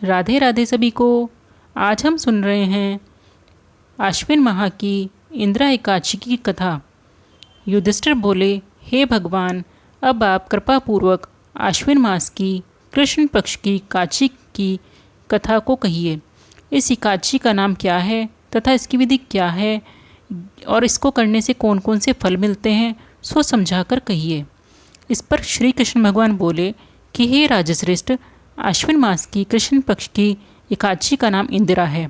राधे राधे सभी को। आज हम सुन रहे हैं आश्विन माह की इंदिरा एकादशी की कथा। युधिष्ठिर बोले, हे भगवान, अब आप कृपा पूर्वक आश्विन मास की कृष्ण पक्ष की एकादशी की कथा को कहिए। इस एकादशी का नाम क्या है तथा इसकी विधि क्या है और इसको करने से कौन कौन से फल मिलते हैं, सो समझाकर कहिए। इस पर श्री कृष्ण भगवान बोले कि हे राजश्रेष्ठ, आश्विन मास की कृष्ण पक्ष की एकादशी का नाम इंदिरा है।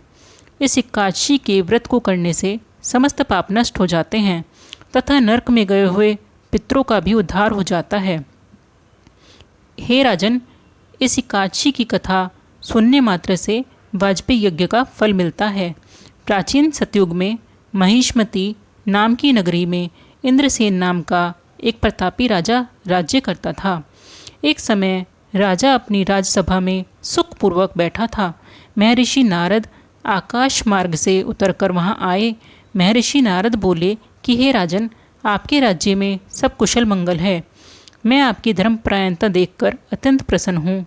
इस एकादशी के व्रत को करने से समस्त पाप नष्ट हो जाते हैं तथा नरक में गए हुए पितरों का भी उद्धार हो जाता है। हे राजन, इस एकादशी की कथा सुनने मात्र से वाजपेयी यज्ञ का फल मिलता है। प्राचीन सतयुग में महिष्मती नाम की नगरी में इंद्रसेन नाम का एक प्रतापी राजा राज्य करता था। एक समय राजा अपनी राजसभा में सुखपूर्वक बैठा था। महर्षि नारद आकाश मार्ग से उतरकर वहां आए। महर्षि नारद बोले कि हे राजन, आपके राज्य में सब कुशल मंगल है। मैं आपकी धर्मपरायणता देखकर अत्यंत प्रसन्न हूँ।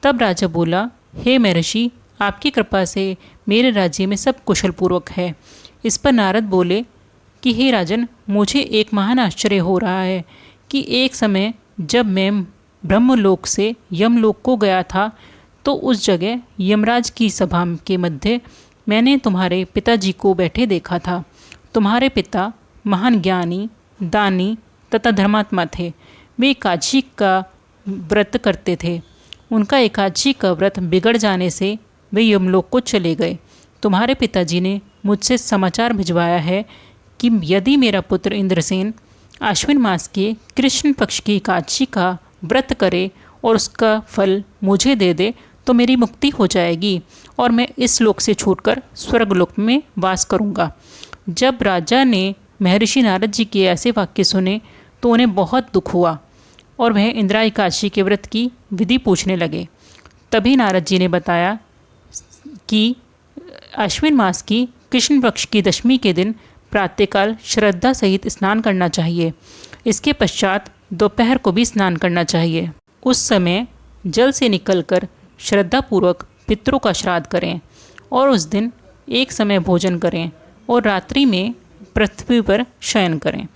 तब राजा बोला, हे महर्षि, आपकी कृपा से मेरे राज्य में सब कुशल पूर्वक है। इस पर नारद बोले कि हे राजन, मुझे एक महान आश्चर्य हो रहा है कि एक समय जब मैं ब्रह्मलोक से यमलोक को गया था तो उस जगह यमराज की सभा के मध्य मैंने तुम्हारे पिताजी को बैठे देखा था। तुम्हारे पिता महान ज्ञानी, दानी तथा धर्मात्मा थे। वे एकादशी का व्रत करते थे। उनका एकादशी का व्रत बिगड़ जाने से वे यमलोक को चले गए। तुम्हारे पिताजी ने मुझसे समाचार भिजवाया है कि यदि मेरा पुत्र इंद्रसेन आश्विन मास के कृष्ण पक्ष की एकादशी का व्रत करे और उसका फल मुझे दे दे तो मेरी मुक्ति हो जाएगी और मैं इस लोक से छूटकर स्वर्गलोक में वास करूंगा। जब राजा ने महर्षि नारद जी के ऐसे वाक्य सुने तो उन्हें बहुत दुख हुआ और वह इंदिरा एकादशी के व्रत की विधि पूछने लगे। तभी नारद जी ने बताया कि आश्विन मास की कृष्ण पक्ष की दशमी के दिन प्रातःकाल श्रद्धा सहित स्नान करना चाहिए। इसके पश्चात दोपहर को भी स्नान करना चाहिए। उस समय जल से निकलकर श्रद्धापूर्वक पितरों का श्राद्ध करें और उस दिन एक समय भोजन करें और रात्रि में पृथ्वी पर शयन करें।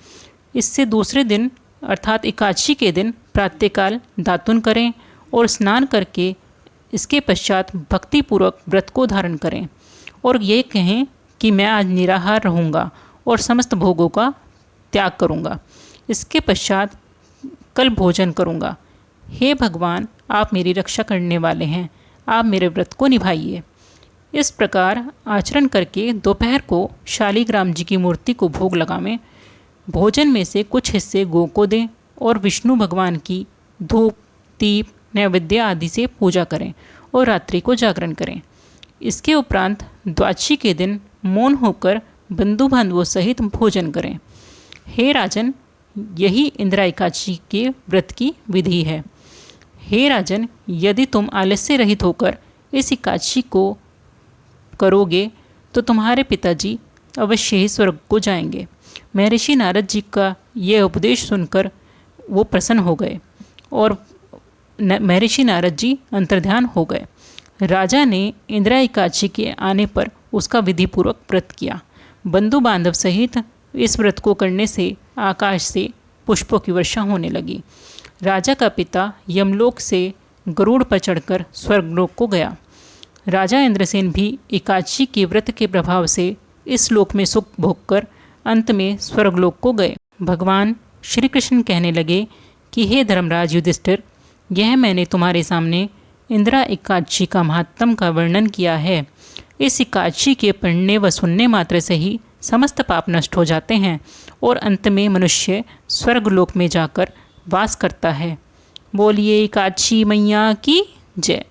इससे दूसरे दिन अर्थात एकादशी के दिन प्रातःकाल दातुन करें और स्नान करके इसके पश्चात भक्तिपूर्वक व्रत को धारण करें और ये कहें कि मैं आज निराहार रहूँगा और समस्त भोगों का त्याग करूँगा। इसके पश्चात कल भोजन करूँगा। हे भगवान, आप मेरी रक्षा करने वाले हैं, आप मेरे व्रत को निभाइए। इस प्रकार आचरण करके दोपहर को शालिग्राम जी की मूर्ति को भोग लगावें। भोजन में से कुछ हिस्से गौ को दें और विष्णु भगवान की धूप, दीप, नैवेद्य आदि से पूजा करें और रात्रि को जागरण करें। इसके उपरांत द्वादशी के दिन मौन होकर बंधु बांधवों सहित भोजन करें। हे राजन, यही इंदिरा एकादशी के व्रत की विधि है। हे राजन, यदि तुम आलस्य रहित होकर इस एकादशी को करोगे तो तुम्हारे पिताजी अवश्य ही स्वर्ग को जाएंगे। महर्षि नारद जी का यह उपदेश सुनकर वो प्रसन्न हो गए और महर्षि नारद जी अंतर्ध्यान हो गए। राजा ने इंदिरा एकादशी के आने पर उसका विधिपूर्वक व्रत किया। बंधु बांधव सहित इस व्रत को करने से आकाश से पुष्पों की वर्षा होने लगी। राजा का पिता यमलोक से गरुड़ पर चढ़कर स्वर्गलोक को गया। राजा इंद्रसेन भी एकादशी के व्रत के प्रभाव से इस लोक में सुख भोगकर अंत में स्वर्गलोक को गए। भगवान श्री कृष्ण कहने लगे कि हे धर्मराज युधिष्ठिर, यह मैंने तुम्हारे सामने इंदिरा एकादशी का महात्म का वर्णन किया है। इस एकादशी के पढ़ने व सुनने मात्र से ही समस्त पाप नष्ट हो जाते हैं और अंत में मनुष्य स्वर्गलोक में जाकर वास करता है। बोलिए एकादशी मैया की जय।